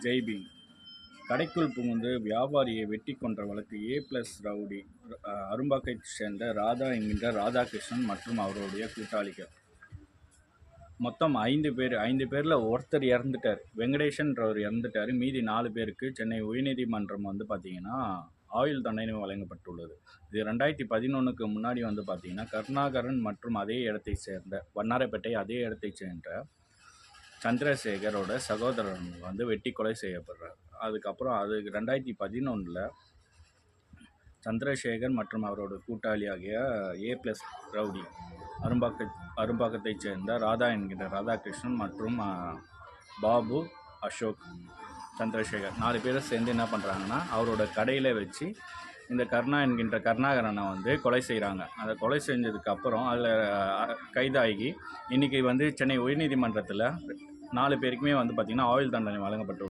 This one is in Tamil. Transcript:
ஜெய்பீம். கடைக்குள் புகுந்து வியாபாரியை வெட்டி கொன்ற வழக்கு A+ ரவுடி அரும்பாக்கத்தைச் சேர்ந்த ராதா என்கின்ற ராதாகிருஷ்ணன் மற்றும் அவருடைய கூட்டாளிகள். மொத்தம் 5 பேர். 5 பேரில் ஒருத்தர் இறந்துட்டார், வெங்கடேஷன்றவர் இறந்துட்டார். மீதி 4 பேருக்கு சென்னை உயர்நீதிமன்றம் பார்த்திங்கன்னா ஆயுள் தண்டனை வழங்கப்பட்டுள்ளது. இது 2011க்கு முன்னாடி பார்த்திங்கன்னா கருணாகரன் மற்றும் அதே இடத்தை சேர்ந்த வண்ணாரப்பேட்டை அதே இடத்தை சேர்ந்த சந்திரசேகரோட சகோதரன் வெட்டி கொலை செய்யப்படுறார். அதுக்கப்புறம் 2011 சந்திரசேகர் மற்றும் அவரோட கூட்டாளி ஆகிய A+ ரவுடி அரும்பாக்கத்தைச் சேர்ந்த ராதா என்கின்ற ராதாகிருஷ்ணன் மற்றும் பாபு, அசோக், சந்திரசேகர் 4 பேரை சேர்ந்து என்ன பண்ணுறாங்கன்னா அவரோட கடையில் வச்சு இந்த கருணாகரனை கொலை செய்கிறாங்க. அதை கொலை செஞ்சதுக்கப்புறம் அதில் கைதாகி இன்றைக்கி சென்னை உயர்நீதிமன்றத்தில் 4 பேருக்குமே பார்த்திங்கன்னா ஆயுள் தண்டனை வழங்கப்பட்டு